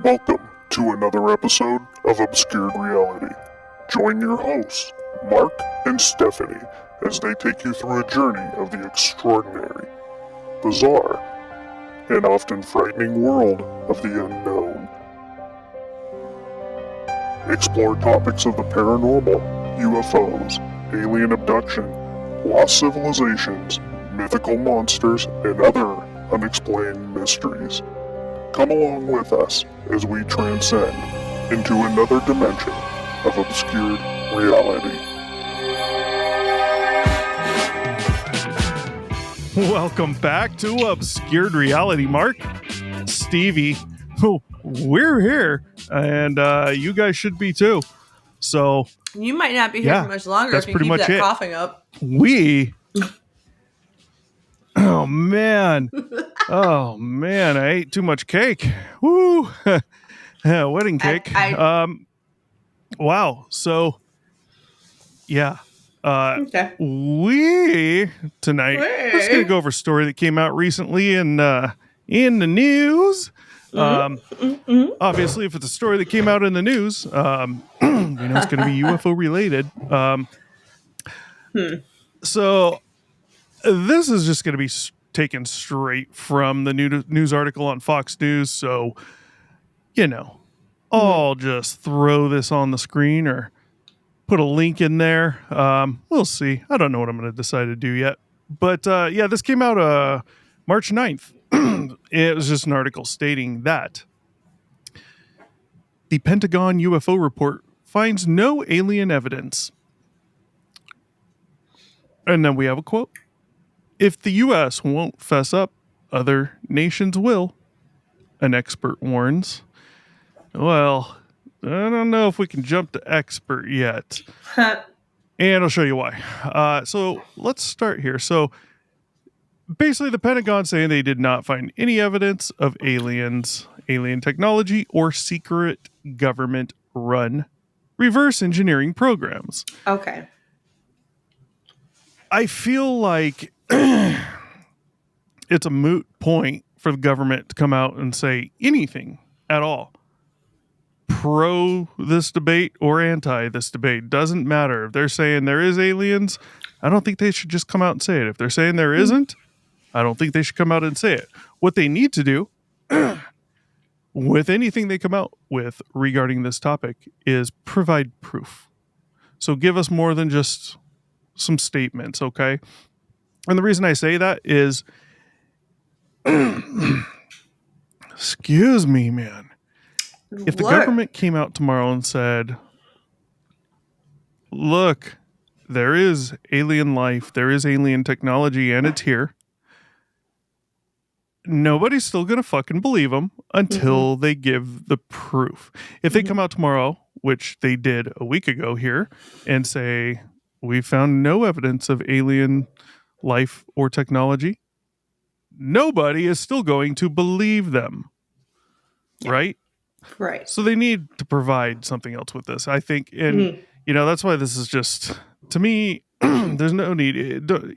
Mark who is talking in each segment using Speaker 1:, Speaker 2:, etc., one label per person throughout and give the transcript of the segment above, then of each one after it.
Speaker 1: Welcome to another episode of Obscured Reality. Join your hosts, Mark and Stephanie, as they take you through a journey of the extraordinary, bizarre, and often frightening world of the unknown. Explore topics of the paranormal, UFOs, alien abduction, lost civilizations, mythical monsters, and other unexplained mysteries. Come along with us as we transcend into another dimension of obscured reality.
Speaker 2: Welcome back to Obscured Reality, Mark. Stevie, we're here, and you guys should be too. So
Speaker 3: you might not be here for much longer if you keep that coughing up.
Speaker 2: Oh man, I ate too much cake. Woo, yeah, wedding cake. Wow. So yeah.
Speaker 3: Okay.
Speaker 2: We tonight just gonna go over a story that came out recently in the news. Obviously, if it's a story that came out in the news, it's gonna be UFO related. So this is just gonna be taken straight from the news article on Fox News. So I'll just throw this on the screen or put a link in there. We'll see. I don't know what I'm going to decide to do yet. But this came out March 9th. It was just an article stating that the Pentagon UFO Report finds no alien evidence. And then we have a quote. If the U.S. won't fess up, other nations will, an expert warns. Well, I don't know if we can jump to expert yet. And I'll show you why. So let's start here. So basically the Pentagon saying they did not find any evidence of aliens, alien technology, or secret government-run reverse engineering programs.
Speaker 3: Okay.
Speaker 2: I feel like it's a moot point for the government to come out and say anything at all. Pro this debate or anti this debate doesn't matter. If they're saying there is aliens, I don't think they should just come out and say it. If they're saying there isn't, I don't think they should come out and say it. What they need to do with anything they come out with regarding this topic is provide proof. So give us more than just some statements, okay? And the reason I say that is excuse me, man. If the government came out tomorrow and said, look, there is alien life, there is alien technology, and it's here, nobody's still going to fucking believe them until they give the proof. If they come out tomorrow, which they did a week ago here, and say, we found no evidence of alien life or technology, nobody is still going to believe them. Yeah. Right?
Speaker 3: Right.
Speaker 2: So they need to provide something else with this, I think. And, that's why this is just, to me, there's no need.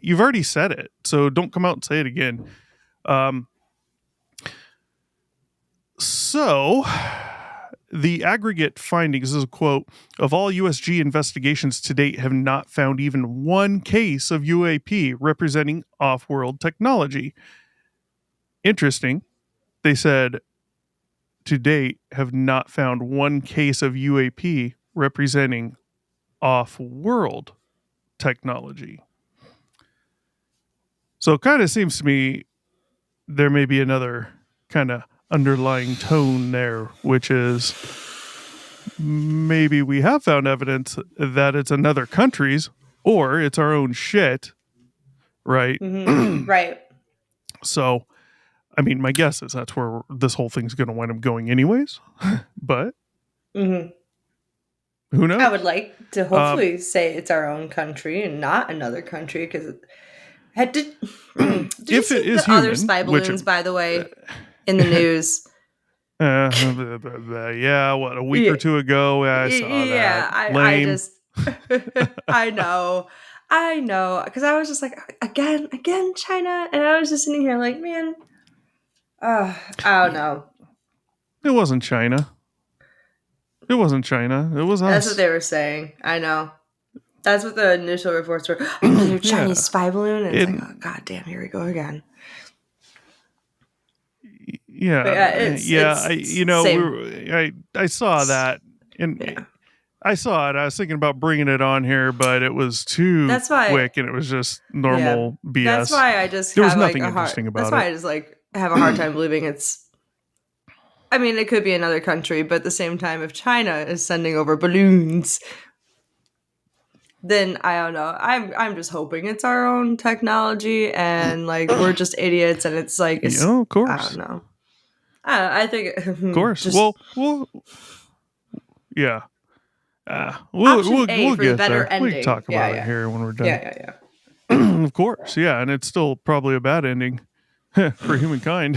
Speaker 2: You've already said it. So don't come out and say it again. So the aggregate findings, this is a quote, of all USG investigations to date have not found even one case of UAP representing off-world technology. Interesting. They said, to date, have not found one case of UAP representing off-world technology. So it kind of seems to me there may be another kind of underlying tone there, which is maybe we have found evidence that it's another country's or it's our own shit, right?
Speaker 3: Right.
Speaker 2: So I mean, my guess is that's where this whole thing's going to wind up going anyways. But who knows?
Speaker 3: I would like to hopefully say it's our own country and not another country, because did you see the other spy balloons, by the way, in the news?
Speaker 2: Yeah, what, a week or two ago? I saw that. Lame.
Speaker 3: I know, because I was just like, again, China, and I was just sitting here like, man. I don't know.
Speaker 2: It wasn't China. It wasn't China. It was us.
Speaker 3: That's what they were saying. I know. That's what the initial reports were. Another Chinese spy balloon? And it's like, oh, God damn, here we go again.
Speaker 2: Yeah. I saw that. And I saw it. I was thinking about bringing it on here, but it was too quick and it was just normal BS.
Speaker 3: That's why I just
Speaker 2: there was nothing interesting about it.
Speaker 3: That's why I just have a hard time believing it's. I mean, it could be another country, but at the same time, if China is sending over balloons, then I don't know. I'm just hoping it's our own technology, and we're just idiots, and it's
Speaker 2: of course.
Speaker 3: I don't know. I think
Speaker 2: of course. We'll yeah.
Speaker 3: We'll
Speaker 2: get
Speaker 3: better
Speaker 2: there.
Speaker 3: Ending.
Speaker 2: We can talk about it here when we're done.
Speaker 3: Yeah.
Speaker 2: Of course, yeah, and it's still probably a bad ending. For humankind.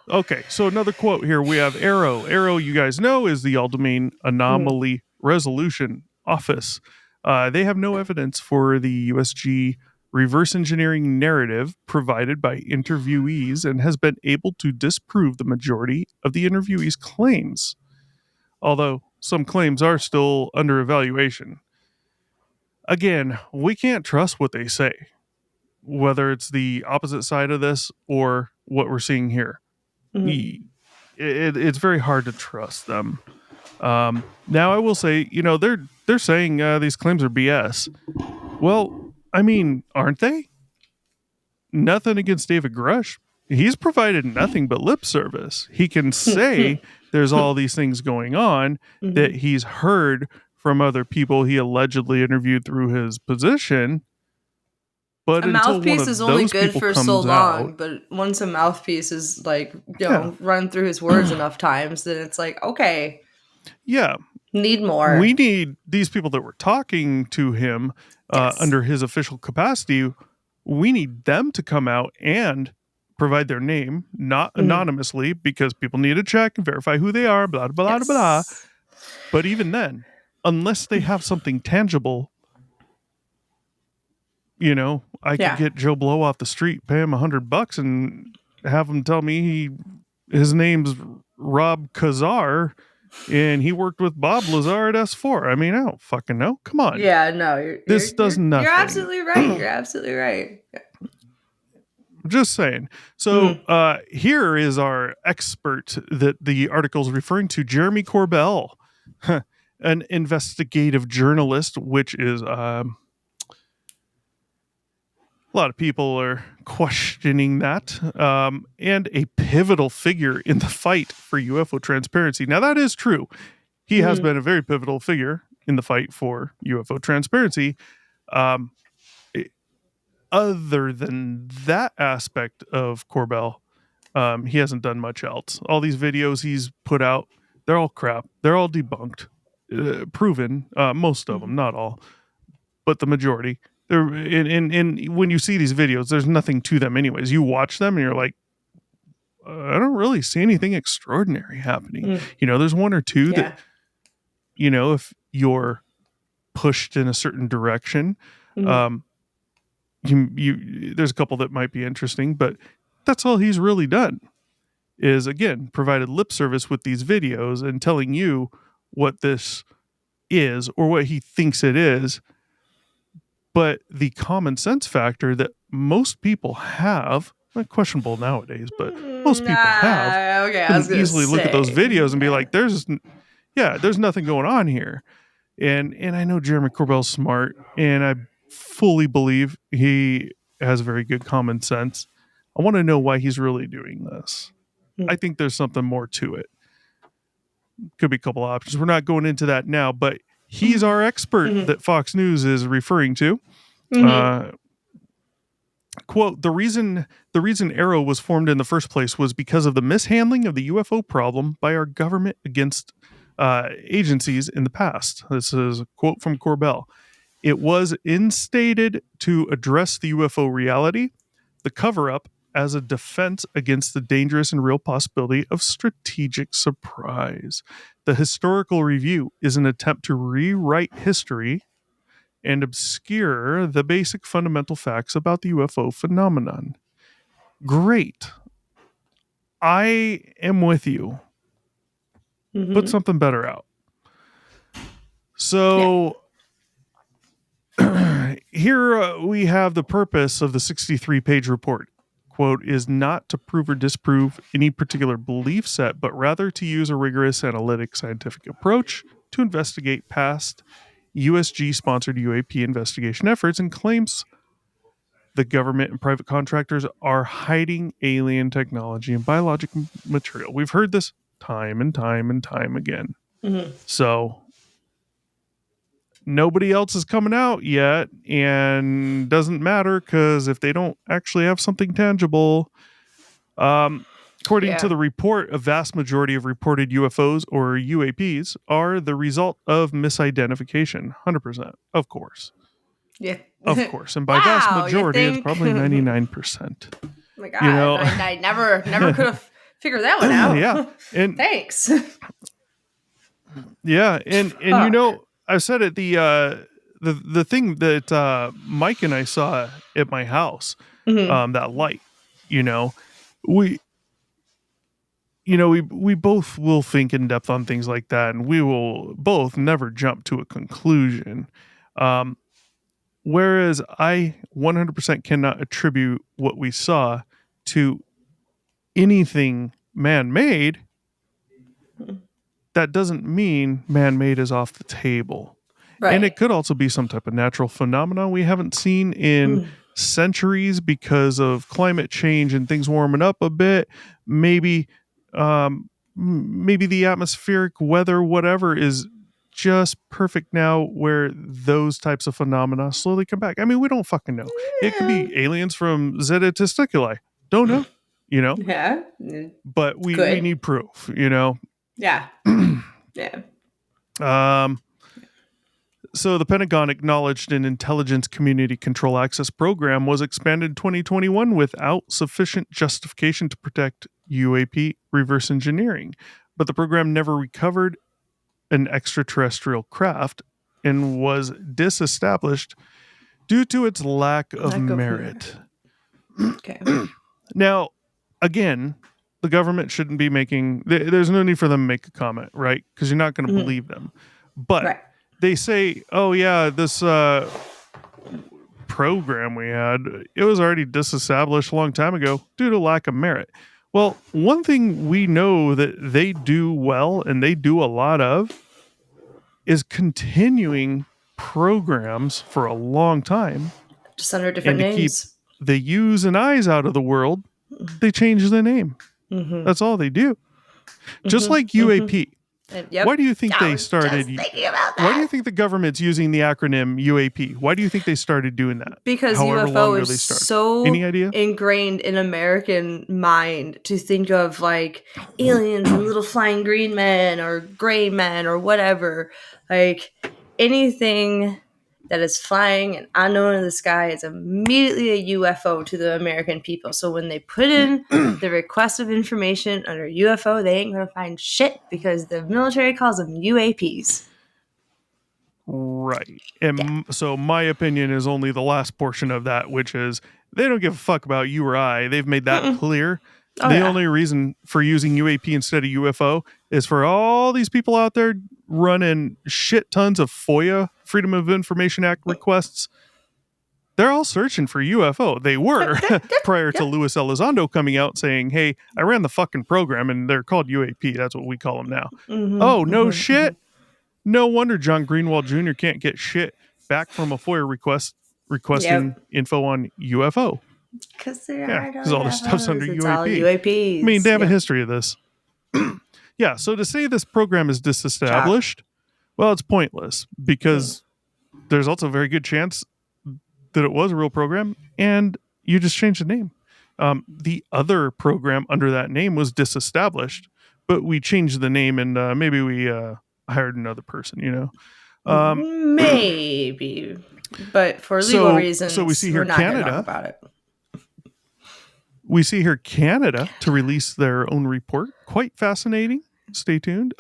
Speaker 2: Okay, so another quote here. We have Arrow. Arrow, you guys know, is the All-Domain Anomaly Resolution Office. They have no evidence for the USG reverse engineering narrative provided by interviewees and has been able to disprove the majority of the interviewees' claims. Although some claims are still under evaluation. Again, we can't trust what they say, whether it's the opposite side of this or what we're seeing here. Mm-hmm. It's very hard to trust them. Now, I will say, they're saying these claims are BS. Well, I mean, aren't they? Nothing against David Grush. He's provided nothing but lip service. He can say there's all these things going on that he's heard from other people he allegedly interviewed through his position. But
Speaker 3: a mouthpiece is only good for so long, but once a mouthpiece is run through his words enough times, then it's like, okay.
Speaker 2: Yeah.
Speaker 3: Need more.
Speaker 2: We need these people that were talking to him under his official capacity. We need them to come out and provide their name, not anonymously, because people need to check and verify who they are, blah, blah, blah, blah. But even then, unless they have something tangible, I could get Joe Blow off the street, pay him $100 and have him tell me his name's Rob Kazar and he worked with Bob Lazar at S4. I mean, I don't fucking know. Come on.
Speaker 3: Yeah, no.
Speaker 2: This does nothing.
Speaker 3: You're absolutely right. You're absolutely right. Yeah.
Speaker 2: Just saying. So here is our expert that the article's referring to, Jeremy Corbell, an investigative journalist, which is... a lot of people are questioning that, and a pivotal figure in the fight for UFO transparency. Now, that is true. He has been a very pivotal figure in the fight for UFO transparency. Other than that aspect of Corbell, he hasn't done much else. All these videos he's put out, they're all crap. They're all debunked, proven, most of them, not all, but the majority. And when you see these videos, there's nothing to them anyways. You watch them and you're like, I don't really see anything extraordinary happening. There's one or two that, if you're pushed in a certain direction, there's a couple that might be interesting, but that's all he's really done is, again, provided lip service with these videos and telling you what this is or what he thinks it is. But the common sense factor that most people have, not questionable nowadays, but most people have, can easily look at those videos and be like, there's nothing going on here. And I know Jeremy Corbell's smart, and I fully believe he has very good common sense. I want to know why he's really doing this. I think there's something more to it. Could be a couple options. We're not going into that now, but he's our expert that Fox News is referring to. Quote, the reason Arrow was formed in the first place was because of the mishandling of the UFO problem by our government against agencies in the past. This is a quote from Corbell. It was instated to address the UFO reality, the cover-up, as a defense against the dangerous and real possibility of strategic surprise. The historical review is an attempt to rewrite history and obscure the basic fundamental facts about the UFO phenomenon. Great. I am with you. Put something better out. So here we have the purpose of the 63-page report. Quote, is not to prove or disprove any particular belief set, but rather to use a rigorous analytic scientific approach to investigate past USG-sponsored UAP investigation efforts and claims the government and private contractors are hiding alien technology and biological material. We've heard this time and time and time again. So nobody else is coming out yet, and doesn't matter because if they don't actually have something tangible, according to the report, a vast majority of reported UFOs or UAPs are the result of misidentification. 100%, of course.
Speaker 3: Yeah.
Speaker 2: Of course. And by vast majority, it's probably 99%.
Speaker 3: Oh my God. I never could have figured that one out.
Speaker 2: Yeah. And
Speaker 3: thanks.
Speaker 2: Yeah. And you know, I said it, the thing that Mike and I saw at my house, that light, we both will think in depth on things like that, and we will both never jump to a conclusion. Whereas I 100% cannot attribute what we saw to anything man-made. That doesn't mean man-made is off the table. Right. And it could also be some type of natural phenomenon we haven't seen in centuries because of climate change and things warming up a bit. Maybe the atmospheric weather, whatever, is just perfect now where those types of phenomena slowly come back. I mean, we don't fucking know. Yeah. It could be aliens from Zeta Testiculi. Don't know, Yeah. But we need proof,
Speaker 3: Yeah. Yeah.
Speaker 2: So the Pentagon acknowledged an intelligence community control access program was expanded in 2021 without sufficient justification to protect UAP reverse engineering. But the program never recovered an extraterrestrial craft and was disestablished due to its lack of merit.
Speaker 3: Okay.
Speaker 2: Now, again, the government shouldn't be making... There's no need for them to make a comment, right? Because you're not going to believe them. But they say, oh, yeah, this program we had, it was already disestablished a long time ago due to lack of merit. Well, one thing we know that they do well and they do a lot of is continuing programs for a long time.
Speaker 3: Just under different names.
Speaker 2: Keep the U's and I's out of the world, they change the name. That's all they do. Just like UAP. Yep. Why do you think they started? Why do you think the government's using the acronym UAP? Why do you think they started doing that?
Speaker 3: Because UFO is so ingrained in American mind to think of like aliens and little flying green men or gray men or whatever. Like anything that is flying and unknown in the sky is immediately a UFO to the American people. So when they put in the request of information under UFO, they ain't going to find shit because the military calls them UAPs.
Speaker 2: Right. And so my opinion is only the last portion of that, which is they don't give a fuck about you or I. They've made that clear. The only reason for using UAP instead of UFO is for all these people out there running shit tons of FOIA, Freedom of Information Act requests. They're all searching for UFO. They were prior to Luis Elizondo coming out saying, hey, I ran the fucking program and they're called UAP. That's what we call them now. Oh, no shit. No wonder John Greenwald Jr. can't get shit back from a FOIA request requesting info on UFO.
Speaker 3: Because
Speaker 2: all their stuff's under UAP.
Speaker 3: All UAPs.
Speaker 2: I mean, they have a history of this. Yeah, so to say this program is disestablished, well, it's pointless because there's also a very good chance that it was a real program and you just changed the name. The other program under that name was disestablished, but we changed the name and maybe we hired another person,
Speaker 3: maybe. But for legal reasons,
Speaker 2: so we see here
Speaker 3: we're not going to talk about it.
Speaker 2: We see here Canada to release their own report. Quite fascinating. Stay tuned.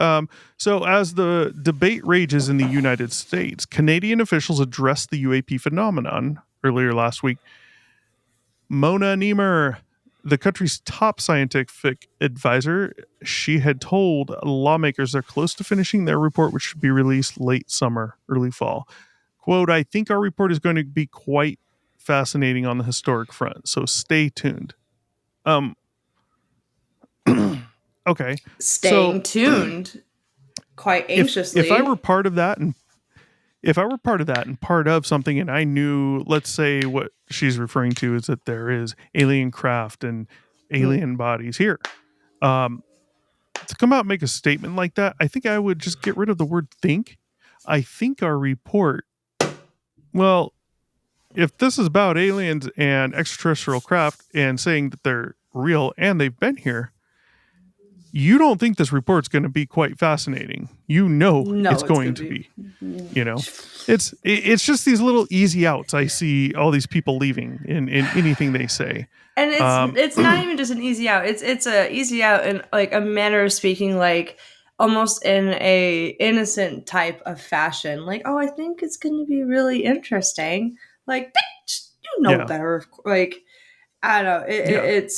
Speaker 2: So as the debate rages in the United States, Canadian officials addressed the UAP phenomenon earlier last week. Mona Niemer, the country's top scientific advisor, she had told lawmakers they're close to finishing their report, which should be released late summer, early fall. Quote, I think our report is going to be quite fascinating on the historic front, so stay tuned. Okay.
Speaker 3: Staying tuned quite anxiously.
Speaker 2: If I were part of that and part of something, and I knew, let's say what she's referring to is that there is alien craft and alien bodies here. To come out and make a statement like that, I think I would just get rid of the word think. I think our report, well, if this is about aliens and extraterrestrial craft and saying that they're real and they've been here, you don't think this report's going to be quite fascinating. No, it's going to be. You know, it's just these little easy outs. I see all these people leaving in anything they say.
Speaker 3: And it's not even just an easy out. It's a easy out in like a manner of speaking, like almost in a innocent type of fashion. Like, oh, I think it's going to be really interesting. Like, bitch, you know better. Like, I don't know. It's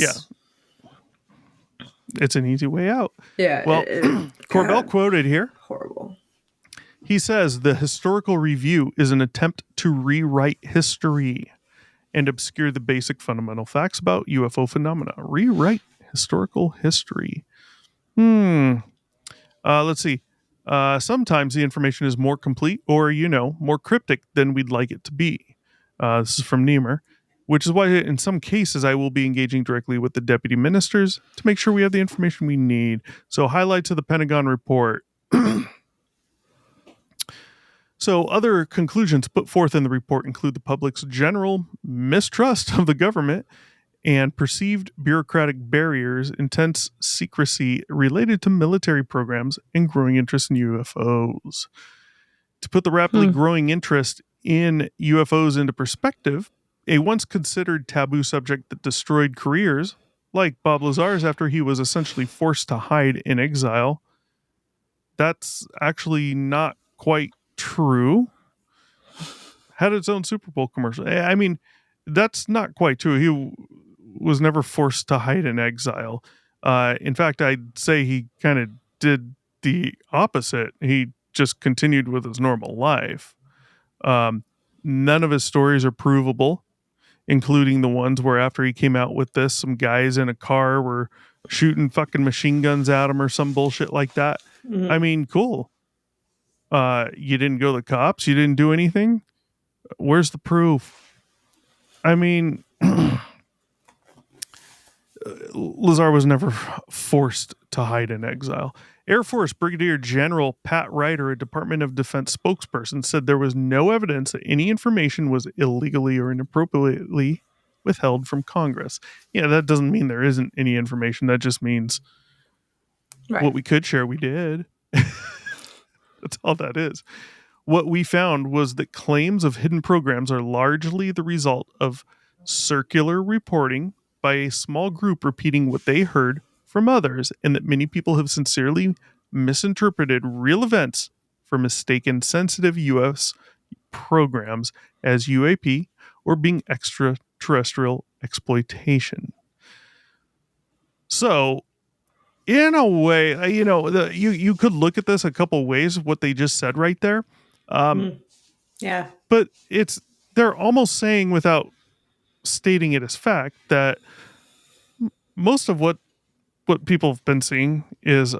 Speaker 2: It's an easy way out.
Speaker 3: Yeah.
Speaker 2: Well, Corbell quoted here.
Speaker 3: Horrible.
Speaker 2: He says, the historical review is an attempt to rewrite history and obscure the basic fundamental facts about UFO phenomena. Rewrite historical history. Let's see. Sometimes the information is more complete or, more cryptic than we'd like it to be. This is from Niemer. Which is why in some cases I will be engaging directly with the deputy ministers to make sure we have the information we need. So highlights of the Pentagon report. So other conclusions put forth in the report include the public's general mistrust of the government and perceived bureaucratic barriers, intense secrecy related to military programs, and growing interest in UFOs. To put the rapidly growing interest in UFOs into perspective, a once considered taboo subject that destroyed careers, like Bob Lazar's after he was essentially forced to hide in exile, that's actually not quite true. Had its own Super Bowl commercial. I mean, that's not quite true. He was never forced to hide in exile. In fact, I'd say he kind of did the opposite. He just continued with his normal life. None of his stories are provable, including the ones where after he came out with this, some guys in a car were shooting fucking machine guns at him or some bullshit like that. Mm-hmm. I mean, cool. You didn't go to the cops? You didn't do anything? Where's the proof? I mean, Lazar was never forced to hide in exile. Air Force Brigadier General Pat Ryder, a Department of Defense spokesperson, said there was no evidence that any information was illegally or inappropriately withheld from Congress. Yeah, that doesn't mean there isn't any information. That just means what we could share, we did. That's all that is. What we found was that claims of hidden programs are largely the result of circular reporting by a small group repeating what they heard from others, and that many people have sincerely misinterpreted real events for mistaken sensitive U.S. programs as UAP or being extraterrestrial exploitation. So, in a way, you could look at this a couple ways, what they just said right there.
Speaker 3: Yeah.
Speaker 2: But they're almost saying, without stating it as fact, that most of what people have been seeing is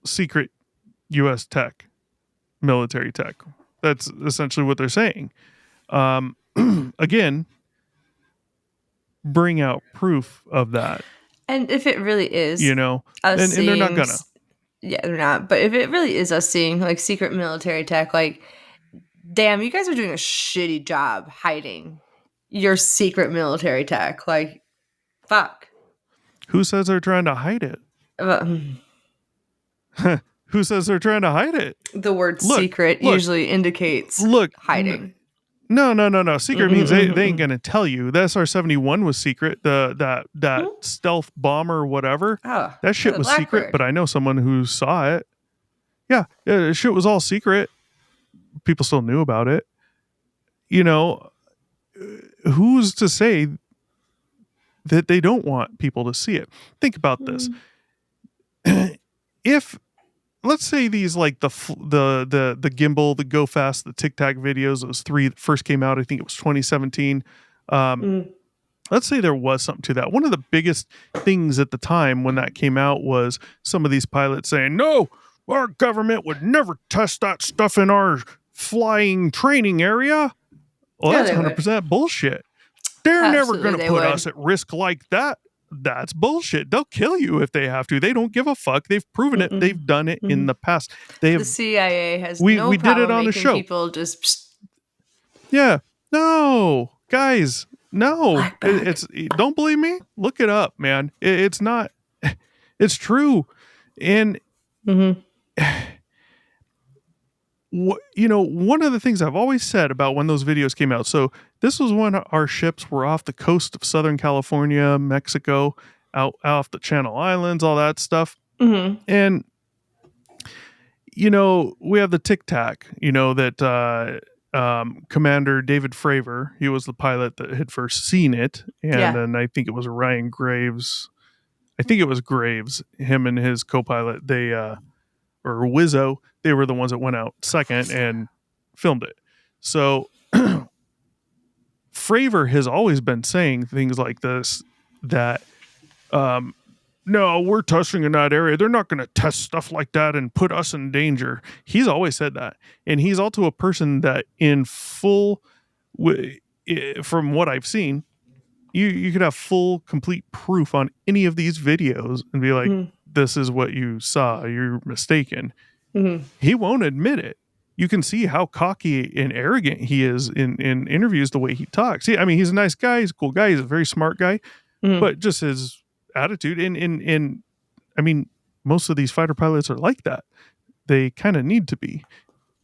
Speaker 2: secret U.S. tech, military tech. That's essentially what they're saying. Again, bring out proof of that.
Speaker 3: And if it really is,
Speaker 2: and they're not gonna.
Speaker 3: Yeah, they're not. But if it really is us seeing like secret military tech, like, damn, you guys are doing a shitty job hiding your secret military tech. Like, fuck.
Speaker 2: Who says they're trying to hide it? Who says they're trying to hide it?
Speaker 3: The word secret usually indicates hiding.
Speaker 2: No. Secret means they ain't gonna tell you. The SR-71 was secret. That stealth bomber or whatever.
Speaker 3: Oh,
Speaker 2: that shit was secret. But I know someone who saw it. Yeah, shit was all secret. People still knew about it. Who's to say that they don't want people to see it. Think about this. If, let's say these like the gimbal, the Go Fast, the Tic Tac videos, those 3 that first came out, I think it was 2017. Let's say there was something to that. One of the biggest things at the time when that came out was some of these pilots saying, no, our government would never test that stuff in our flying training area. Well, that's 100% bullshit. They're never going to put us at risk like that. That's bullshit. They'll kill you if they have to. They don't give a fuck. They've proven it. They've done it in the past. The
Speaker 3: CIA has no problem did it on making people just...
Speaker 2: Yeah. No. Guys, no. It's don't believe me? Look it up, man. It's not... It's true. And... one of the things I've always said about when those videos came out, so this was when our ships were off the coast of Southern California, Mexico, out off the Channel Islands, all that stuff. And, we have the Tic Tac, that Commander David Fravor, he was the pilot that had first seen it. And then I think it was Ryan Graves. I think it was Graves, him and his co-pilot, they... or Wizzo, they were the ones that went out second and filmed it. So Fravor has always been saying things like this, that no, we're testing in that area. They're not going to test stuff like that and put us in danger. He's always said that. And he's also a person that in full, from what I've seen, you could have full, complete proof on any of these videos and be like, this is what you saw. You're mistaken. He won't admit it. You can see how cocky and arrogant he is in interviews, the way he talks. He's a nice guy. He's a cool guy. He's a very smart guy. But just his attitude. And most of these fighter pilots are like that. They kind of need to be.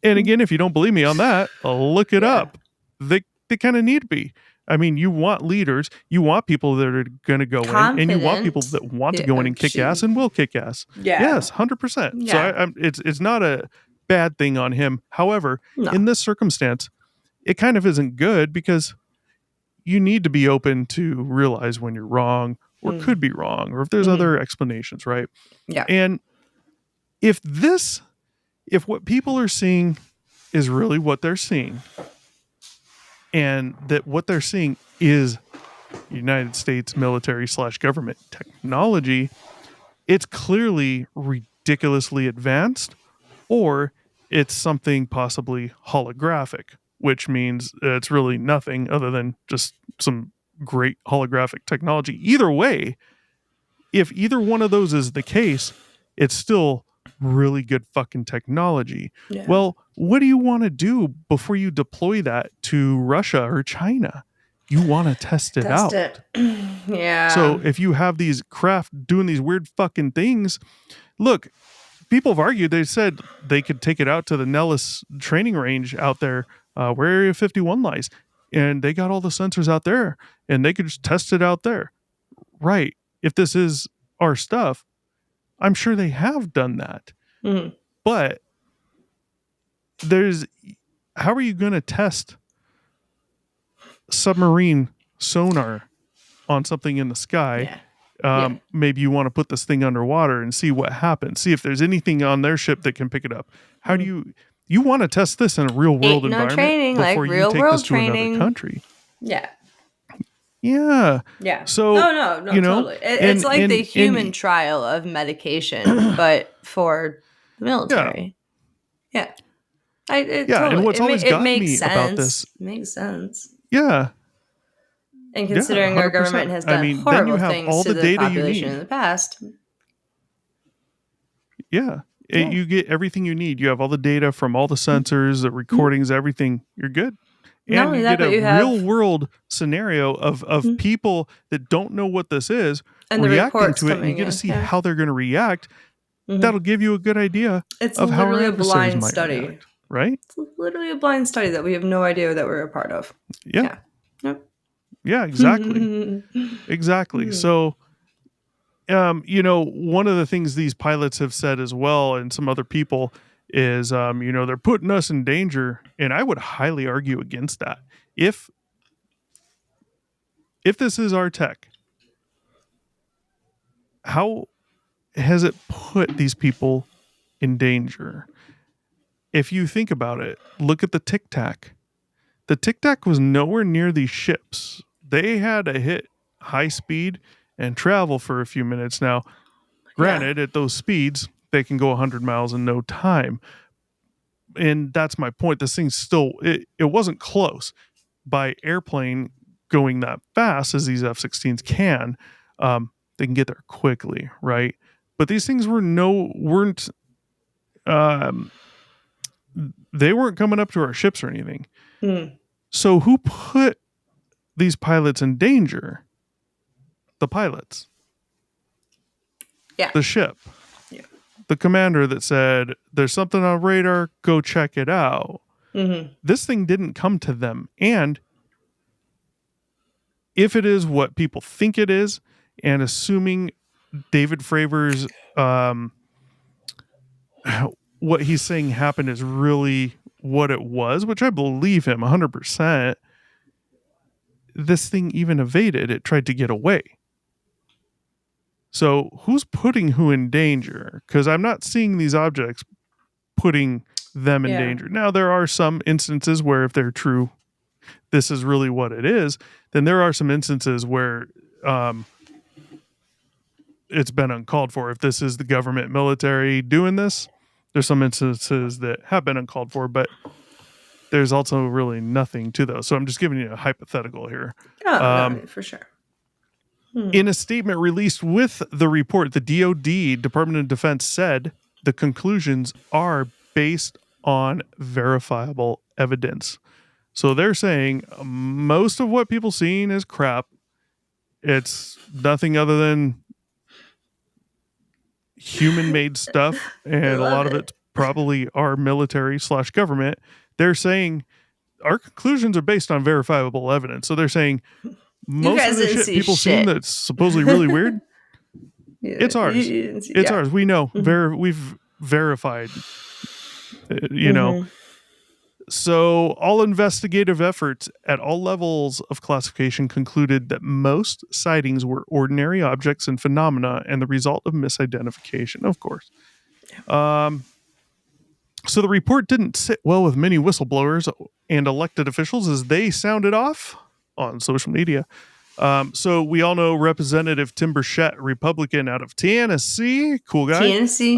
Speaker 2: And again, if you don't believe me on that, look it up. They kind of need to be. You want leaders, you want people that are going to go in, and you want people that want to go in and kick ass and will kick ass. Yeah. Yes, 100%. Yeah. So it's not a bad thing on him. However, in this circumstance, it kind of isn't good because you need to be open to realize when you're wrong or could be wrong, or if there's other explanations, right?
Speaker 3: Yeah.
Speaker 2: And if what people are seeing is really what they're seeing, and that what they're seeing is United States military / government technology, it's clearly ridiculously advanced, or it's something possibly holographic, which means it's really nothing other than just some great holographic technology. Either way, if either one of those is the case, it's still really good fucking technology. Yeah. Well, what do you want to do before you deploy that to Russia or China? You want to test it out.
Speaker 3: Yeah.
Speaker 2: So if you have these craft doing these weird fucking things, look, people have argued, they said they could take it out to the Nellis training range out there where Area 51 lies. And they got all the sensors out there and they could just test it out there. Right. If this is our stuff, I'm sure they have done that. But how are you going to test submarine sonar on something in the sky? Maybe you want to put this thing underwater and see what happens. See if there's anything on their ship that can pick it up. How do you want to test this in a real world environment
Speaker 3: training,
Speaker 2: before
Speaker 3: like
Speaker 2: you take this to
Speaker 3: training.
Speaker 2: another country?
Speaker 3: Yeah.
Speaker 2: Yeah.
Speaker 3: Yeah.
Speaker 2: So
Speaker 3: no, totally. It's like the human trial of medication, but for the military. Yeah. Totally.
Speaker 2: And what's always got me
Speaker 3: sense.
Speaker 2: about this,
Speaker 3: it makes sense.
Speaker 2: Yeah.
Speaker 3: And considering our government has done horrible things to the population in the past.
Speaker 2: Yeah. You get everything you need. You have all the data from all the sensors, the recordings, everything. You're good. And you get a real world scenario of people that don't know what this is
Speaker 3: and
Speaker 2: reacting to it, and you get to see how they're going to react. That'll give you a good idea of how our adversaries might react, right?
Speaker 3: It's literally a blind study that we have no idea that we're a part of.
Speaker 2: Yeah. Yeah, exactly. Exactly. So, one of the things these pilots have said as well, and some other people, is, they're putting us in danger. And I would highly argue against that. If this is our tech how has it put these people in danger? If you think about it, look at the Tic Tac. The Tic Tac was nowhere near these ships. They had to hit high speed and travel for a few minutes. Now, granted, at those speeds, they can go 100 miles in no time. And that's my point. This thing's still, it wasn't close. By airplane going that fast as these F-16s can, they can get there quickly, right? But these things weren't they weren't coming up to our ships or anything. So who put these pilots in danger? The pilots.
Speaker 3: Yeah.
Speaker 2: The ship.
Speaker 3: Yeah.
Speaker 2: The commander that said, there's something on radar, go check it out. This thing didn't come to them. And if it is what people think it is, and assuming David Fravor's what he's saying happened is really what it was, which I believe him 100%, this thing even evaded. It tried to get away. So who's putting who in danger? Because I'm not seeing these objects putting them in danger. Now, there are some instances where if they're true, this is really what it is, then there are some instances where it's been uncalled for. If this is the government military doing this, there's some instances that have been uncalled for, but there's also really nothing to those. So I'm just giving you a hypothetical here.
Speaker 3: No, for sure.
Speaker 2: In a statement released with the report, the DoD, Department of Defense, said the conclusions are based on verifiable evidence. So they're saying most of what people seeing is crap. It's nothing other than human-made stuff, and a lot of it's probably our military / government. They're saying our conclusions are based on verifiable evidence. So they're saying most of the shit people seen that's supposedly really weird, it's ours. It's ours. We know. We've verified. You know. So all investigative efforts at all levels of classification concluded that most sightings were ordinary objects and phenomena and the result of misidentification, of course. So the report didn't sit well with many whistleblowers and elected officials as they sounded off on social media. So we all know Representative Tim Burchett, Republican out of Tennessee. Cool guy.
Speaker 3: Tennessee.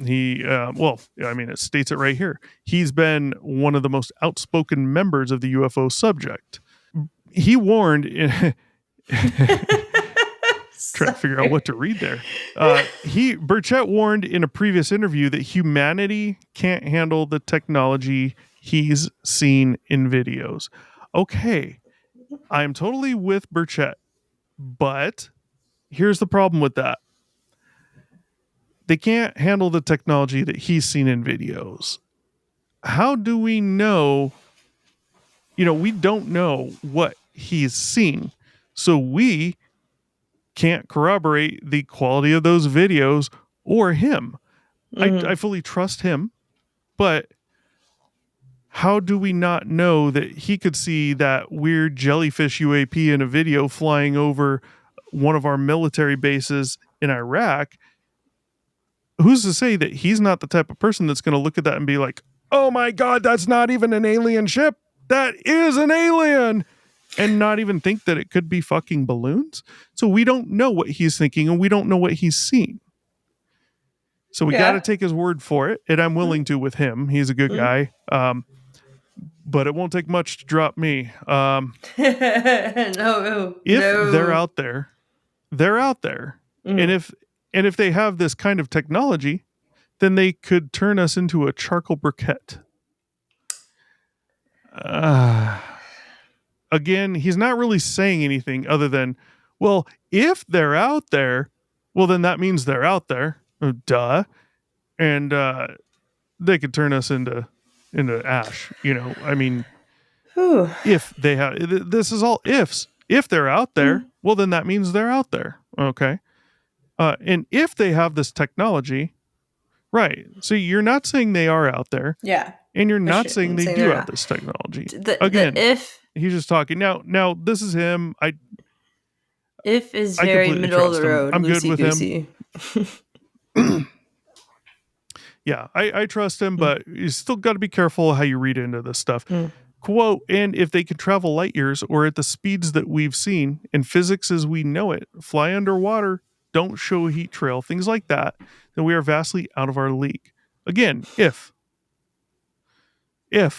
Speaker 2: It states it right here. He's been one of the most outspoken members of the UFO subject. He warned trying to figure out what to read there. Burchett warned in a previous interview that humanity can't handle the technology he's seen in videos. Okay, I'm totally with Burchett, but here's the problem with that. They can't handle the technology that he's seen in videos. How do we know? We don't know what he's seen. So we can't corroborate the quality of those videos or him. I fully trust him, but how do we not know that he could see that weird jellyfish UAP in a video flying over one of our military bases in Iraq? Who's to say that he's not the type of person that's going to look at that and be like, oh my God, that's not even an alien ship. That is an alien. And not even think that it could be fucking balloons. So we don't know what he's thinking and we don't know what he's seen. So we got to take his word for it. And I'm willing to with him. He's a good guy. But it won't take much to drop me. If they're out there, they're out there. And if they have this kind of technology, then they could turn us into a charcoal briquette. Again, he's not really saying anything other than, well, if they're out there, well, then that means they're out there. Duh. And they could turn us into ash. If they have, this is all ifs. If they're out there, well, then that means they're out there. Okay. And if they have this technology, right. So you're not saying they are out there.
Speaker 3: Yeah.
Speaker 2: And you're not saying they do have this technology. Again, he's just talking. Now this is him.
Speaker 3: If is very middle of the road.
Speaker 2: I'm good with
Speaker 3: goosey.
Speaker 2: him. Yeah, I trust him, but you still got to be careful how you read into this stuff. Quote, and if they can travel light years or at the speeds that we've seen in physics as we know it, fly underwater, don't show a heat trail, things like that, then we are vastly out of our league. Again, if. And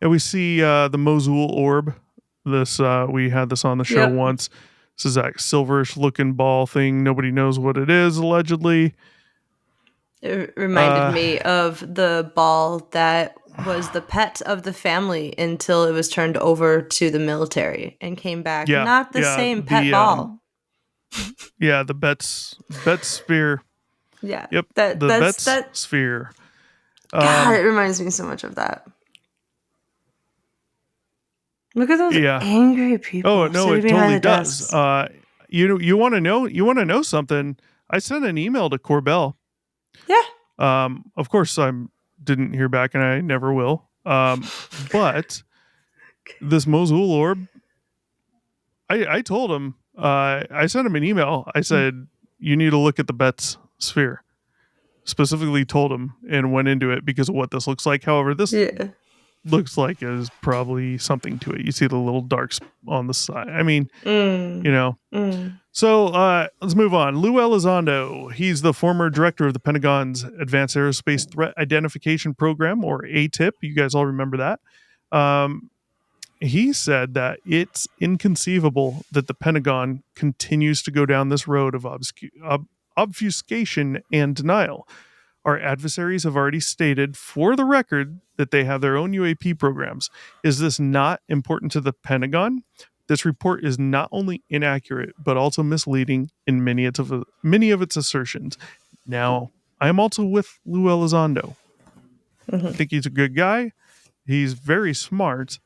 Speaker 2: we see the Mosul orb. This we had this on the show once. This is that silverish looking ball thing. Nobody knows what it is, allegedly.
Speaker 3: It reminded me of the ball that was the pet of the family until it was turned over to the military and came back. Not the same pet ball.
Speaker 2: The Bet's sphere.
Speaker 3: Yeah.
Speaker 2: Yep. The Bet's sphere.
Speaker 3: God, it reminds me so much of that. Look at those angry people.
Speaker 2: Oh no, it totally does. You want to know? You want to know something? I sent an email to Corbell.
Speaker 3: Yeah.
Speaker 2: Of course, I didn't hear back, and I never will. But this Mosul orb, I told him. I sent him an email. I said you need to look at the Bet's sphere. Specifically told him and went into it because of what this looks like. However, this looks like is probably something to it. You see the little darks on the side. I mean, you know. So let's move on. Lou Elizondo, he's the former director of the Pentagon's Advanced Aerospace Threat Identification Program, or ATIP. You guys all remember that. He said that it's inconceivable that the Pentagon continues to go down this road of obfuscation and denial. Our adversaries have already stated for the record that they have their own UAP programs. Is this not important to the Pentagon? This report is not only inaccurate, but also misleading in many of its assertions. Now, I am also with Lou Elizondo. I think he's a good guy. He's very smart.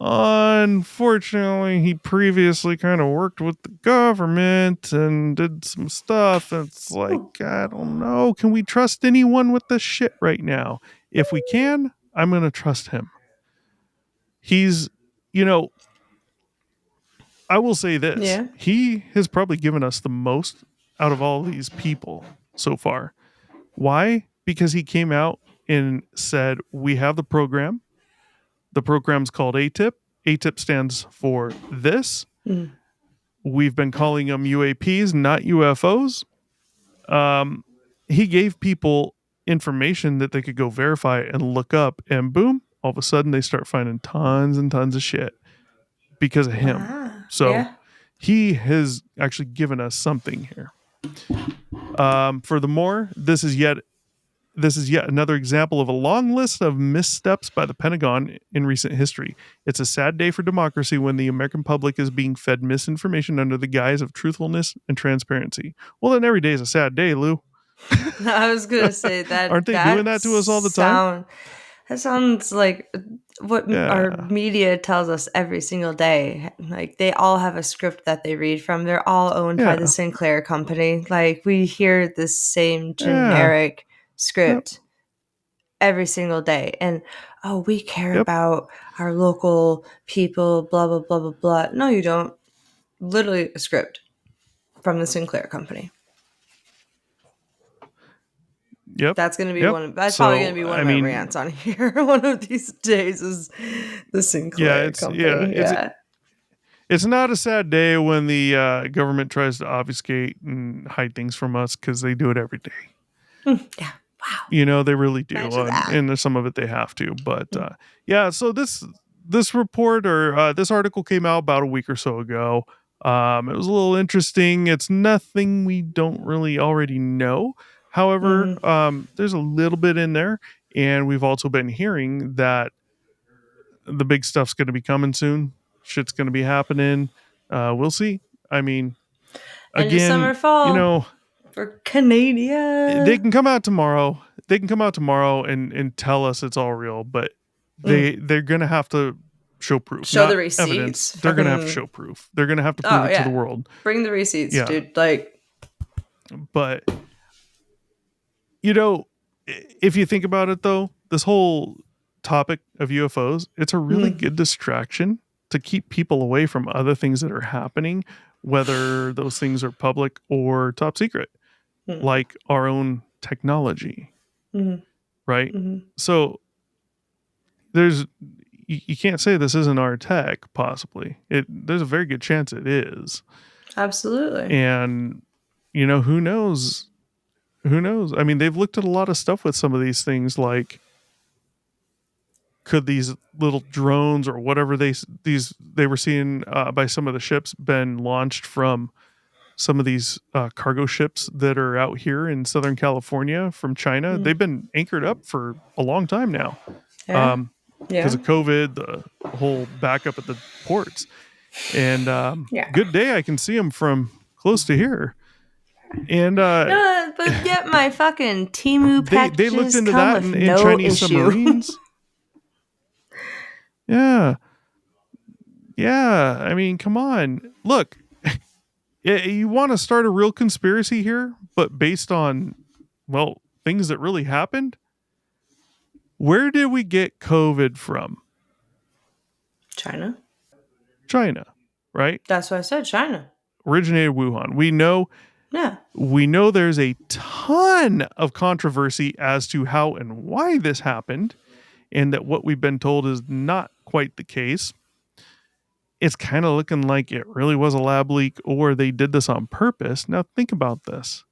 Speaker 2: Unfortunately, he previously kind of worked with the government and did some stuff. It's like, I don't know. Can we trust anyone with this shit right now? If we can, I'm going to trust him. He's, I will say this.
Speaker 3: Yeah.
Speaker 2: He has probably given us the most out of all these people so far. Why? Because he came out and said, we have the program. The program's called ATIP. ATIP stands for this. We've been calling them UAPs, not UFOs. He gave people information that they could go verify and look up, and boom, all of a sudden they start finding tons and tons of shit because of him. He has actually given us something here. Furthermore, this is yet another example of a long list of missteps by the Pentagon in recent history. It's a sad day for democracy when the American public is being fed misinformation under the guise of truthfulness and transparency. Well, then every day is a sad day, Lou.
Speaker 3: I was going to say that.
Speaker 2: Aren't they doing that to us all the time?
Speaker 3: That sounds like what our media tells us every single day. Like, they all have a script that they read from. They're all owned by the Sinclair company. Like, we hear the same generic script every single day. And, we care about our local people, blah, blah, blah, blah, blah. No, you don't. Literally a script from the Sinclair company.
Speaker 2: Yep.
Speaker 3: That's going to be that's probably going to be one of my rants on here. One of these days is the Sinclair company.
Speaker 2: It's not a sad day when the government tries to obfuscate and hide things from us, because they do it every day. Wow. They really do. And some of it they have to. But so this report or this article came out about a week or so ago. It was a little interesting. It's nothing we don't really already know. However, there's a little bit in there, and we've also been hearing that the big stuff's going to be coming soon. Shit's going to be happening. We'll see. I mean, again,
Speaker 3: summer, fall, for Canada,
Speaker 2: they can come out tomorrow. And tell us it's all real, but they're going to have to show proof.
Speaker 3: Show the receipts.
Speaker 2: Evidence. They're going to have to show proof. They're going to have to prove it to the world.
Speaker 3: Bring the receipts, dude.
Speaker 2: But if you think about it, though, this whole topic of UFOs, it's a really good distraction to keep people away from other things that are happening, whether those things are public or top secret, like our own technology, right? So you can't say this isn't our tech, possibly. There's a very good chance it is.
Speaker 3: Absolutely.
Speaker 2: And, who knows? Who knows? I mean, they've looked at a lot of stuff with some of these things, like, could these little drones or whatever they were seeing by some of the ships been launched from some of these cargo ships that are out here in Southern California from China? They've been anchored up for a long time now. Because of COVID, the whole backup at the ports. And good day, I can see them from close to here. And
Speaker 3: but yet my fucking Temu packages they looked into that in no Chinese submarines.
Speaker 2: Yeah. I mean, come on. Look, you want to start a real conspiracy here, but based on, well, things that really happened? Where did we get COVID from?
Speaker 3: China,
Speaker 2: right?
Speaker 3: That's why I said China.
Speaker 2: Originated Wuhan. We know.
Speaker 3: Yeah.
Speaker 2: We know there's a ton of controversy as to how and why this happened, and that what we've been told is not quite the case. It's kind of looking like it really was a lab leak, or they did this on purpose. Now think about this.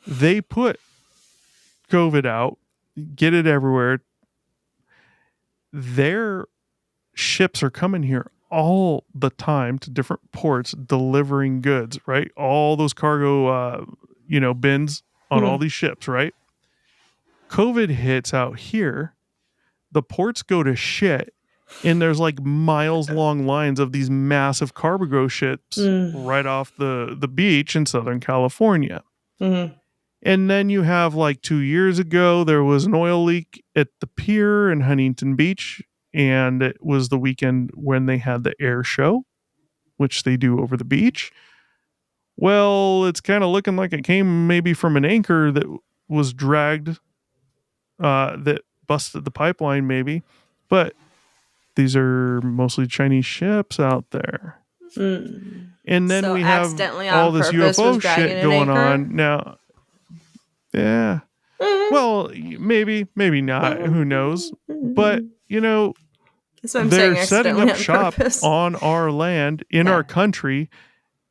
Speaker 2: They put COVID out, get it everywhere. Their ships are coming here all the time to different ports delivering goods, right? All those cargo, bins on all these ships, right? COVID hits out here. The ports go to shit. And there's like miles long lines of these massive cargo ships right off the beach in Southern California. And then you have, like, 2 years ago, there was an oil leak at the pier in Huntington Beach. And it was the weekend when they had the air show, which they do over the beach. Well, it's kind of looking like it came maybe from an anchor that was dragged, that busted the pipeline maybe. But these are mostly Chinese ships out there. And then we have all this UFO shit going on. Now, yeah. Well, maybe not. Who knows? But, they're setting up shop on our land, in our country,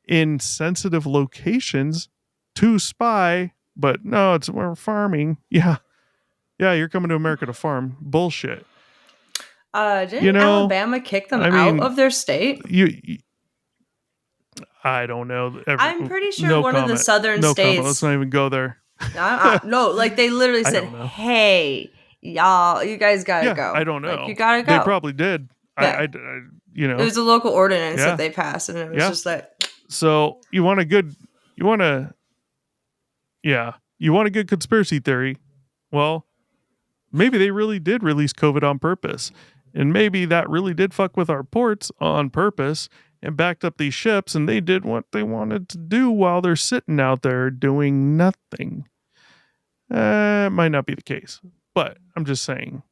Speaker 2: in sensitive locations to spy. But no, we're farming. Yeah, you're coming to America to farm. Bullshit.
Speaker 3: Didn't Alabama kick them out of their state?
Speaker 2: I don't know.
Speaker 3: I'm pretty sure one of the southern states.
Speaker 2: Comment. Let's not even go there.
Speaker 3: No, like they literally said, "Hey, y'all, you guys gotta go."
Speaker 2: I don't know.
Speaker 3: Like, you gotta go.
Speaker 2: They probably did.
Speaker 3: Yeah. It was a local ordinance that they passed, and it was just like.
Speaker 2: So you want a good conspiracy theory? Well, maybe they really did release COVID on purpose. And maybe that really did fuck with our ports on purpose and backed up these ships, and they did what they wanted to do while they're sitting out there doing nothing. It might not be the case, but I'm just saying.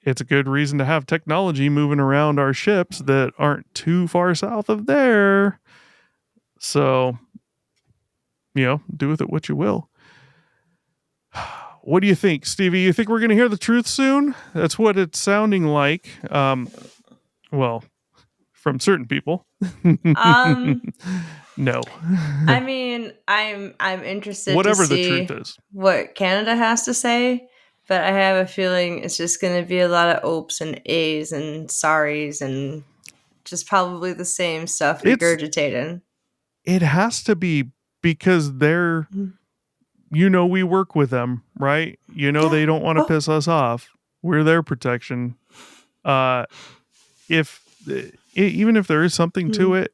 Speaker 2: It's a good reason to have technology moving around our ships that aren't too far south of there. So, do with it what you will. What do you think, Stevie? You think we're going to hear the truth soon? That's what it's sounding like. Well, from certain people. No.
Speaker 3: I mean, I'm interested
Speaker 2: whatever
Speaker 3: to see
Speaker 2: the truth is.
Speaker 3: What Canada has to say, but I have a feeling it's just going to be a lot of opes and a's and sorries and just probably the same stuff regurgitated.
Speaker 2: It has to be, because they're... we work with them, right? They don't want to piss us off. We're their protection. Even if there is something to it,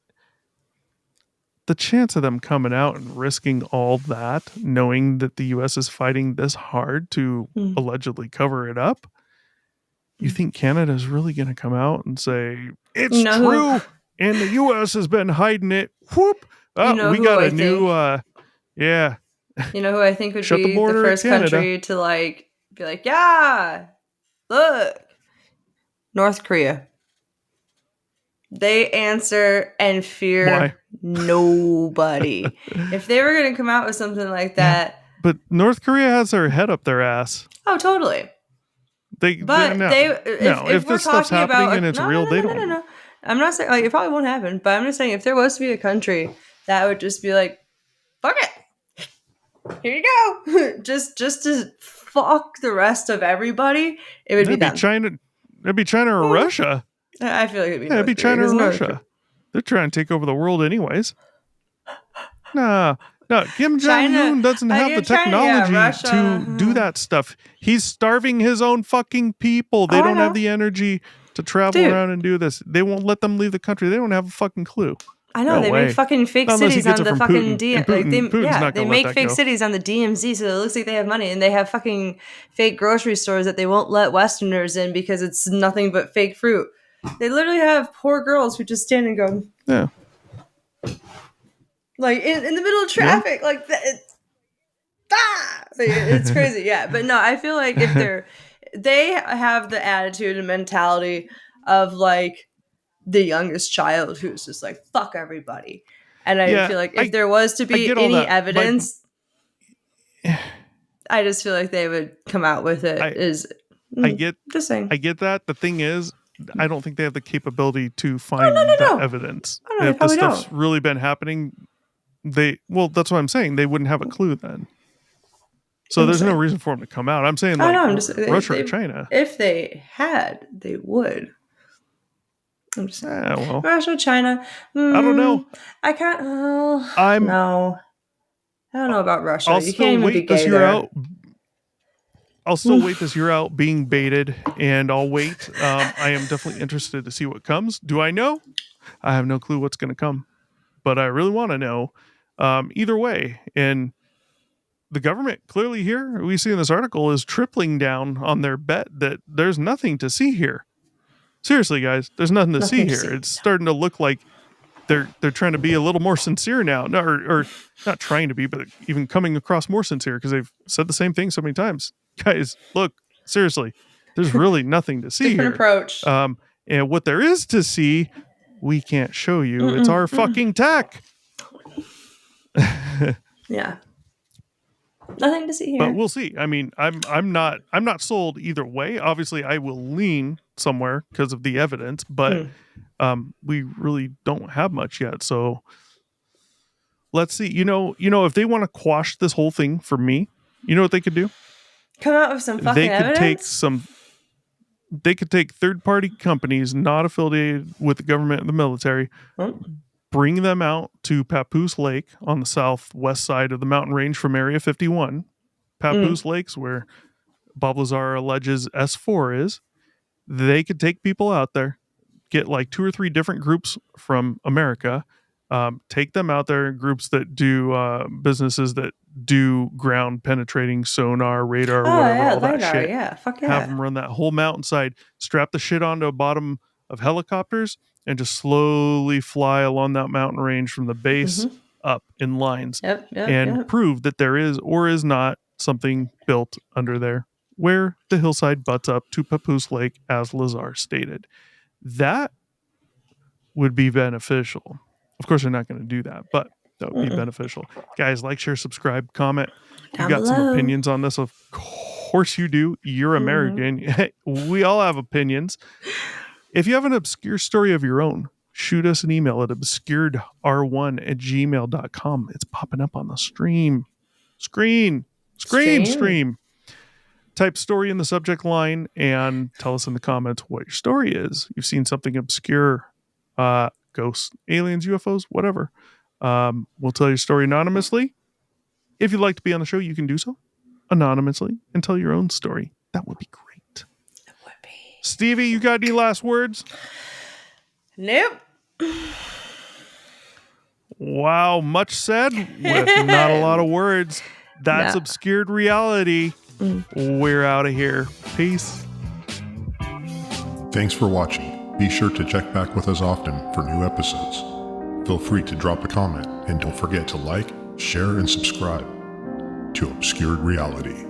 Speaker 2: the chance of them coming out and risking all that, knowing that the U.S. is fighting this hard to allegedly cover it up, you think Canada is really going to come out and say, it's true, and the U.S. has been hiding it? Whoop! We got a new... yeah.
Speaker 3: You know who I think would be the first country to be like, yeah, look, North Korea. They answer and fear
Speaker 2: Why?
Speaker 3: nobody. If they were going to come out with something like that.
Speaker 2: Yeah, but North Korea has their head up their ass.
Speaker 3: Oh, totally.
Speaker 2: If
Speaker 3: we're
Speaker 2: this stuff's
Speaker 3: talking
Speaker 2: happening
Speaker 3: about,
Speaker 2: and it's real, they don't.
Speaker 3: No. I'm not saying, like, it probably won't happen, but I'm just saying if there was to be a country that would just be like, fuck it. Here you go. just to fuck the rest of everybody, it would be them.
Speaker 2: It'd be China or Russia.
Speaker 3: I feel like
Speaker 2: it'd be China or Russia. They're trying to take over the world anyways. No, Kim Jong-un doesn't have the technology to do that stuff. He's starving his own fucking people. They don't have the energy to travel around and do this. They won't let them leave the country. They don't have a fucking clue.
Speaker 3: I know, they make fucking fake cities on the fucking DMZ. They make fake cities on the DMZ, so it looks like they have money, and they have fucking fake grocery stores that they won't let Westerners in because it's nothing but fake fruit. They literally have poor girls who just stand and go,
Speaker 2: yeah,
Speaker 3: like in the middle of traffic, like that. It's crazy, yeah. But no, I feel like if they have the attitude and mentality of like the youngest child who's just like fuck everybody, and I feel like if there was to be any evidence, I just feel like they would come out with it. Just saying.
Speaker 2: I get that. The thing is, I don't think they have the capability to find that evidence. If this stuff's really been happening, that's what I'm saying. They wouldn't have a clue then. So there's no reason for them to come out. I'm saying Russia or China.
Speaker 3: If they had, they would. I'm just saying. Russia, China.
Speaker 2: I don't know.
Speaker 3: I can't. No. I don't know about Russia. You can't even be gay there.
Speaker 2: I'll still wait this year out being baited, and I'll wait. I am definitely interested to see what comes. Do I know? I have no clue what's going to come, but I really want to know. Either way, and the government clearly here, we see in this article, is tripling down on their bet that there's nothing to see here. Seriously, guys, there's nothing to see here. It's starting to look like they're trying to be a little more sincere now, or not trying to be, but even coming across more sincere because they've said the same thing so many times. Guys, look, seriously, there's really nothing to see
Speaker 3: Different
Speaker 2: here.
Speaker 3: Approach.
Speaker 2: And what there is to see, we can't show you. It's our fucking tech.
Speaker 3: Yeah. Nothing to see here.
Speaker 2: But we'll see. I mean, I'm not sold either way. Obviously, I will lean somewhere because of the evidence, but we really don't have much yet. So let's see. You know, if they want to quash this whole thing for me, you know what they could do?
Speaker 3: Come out with some fucking evidence?
Speaker 2: They could take third-party companies not affiliated with the government and the military, bring them out to Papoose Lake on the southwest side of the mountain range from Area 51. Papoose Lake's where Bob Lazar alleges S4 is. They could take people out there, get like 2 or 3 different groups from America, take them out there, groups that do businesses that do ground penetrating sonar, radar, whatever, all that shit.
Speaker 3: Yeah, fuck yeah.
Speaker 2: Have them run that whole mountainside, strap the shit onto the bottom of helicopters, and just slowly fly along that mountain range from the base up in lines and prove that there is or is not something built under there where the hillside butts up to Papoose Lake, as Lazar stated. That would be beneficial. Of course, they're not going to do that, but that would be beneficial. Guys, like, share, subscribe, comment. You got some opinions on this? Of course you do. You're American. We all have opinions. If you have an obscure story of your own, shoot us an email at obscured1@gmail.com. It's popping up on the stream. Screen. Type story in the subject line and tell us in the comments what your story is. You've seen something obscure, ghosts, aliens, UFOs, whatever. We'll tell your story anonymously. If you'd like to be on the show, you can do so anonymously and tell your own story. That would be great.
Speaker 3: It would be.
Speaker 2: Stevie, you got any last words?
Speaker 3: Nope.
Speaker 2: Wow, much said with not a lot of words. That's Obscured Reality. We're out of here. Peace.
Speaker 1: Thanks for watching. Be sure to check back with us often for new episodes. Feel free to drop a comment and don't forget to like, share, and subscribe to Obscured Reality.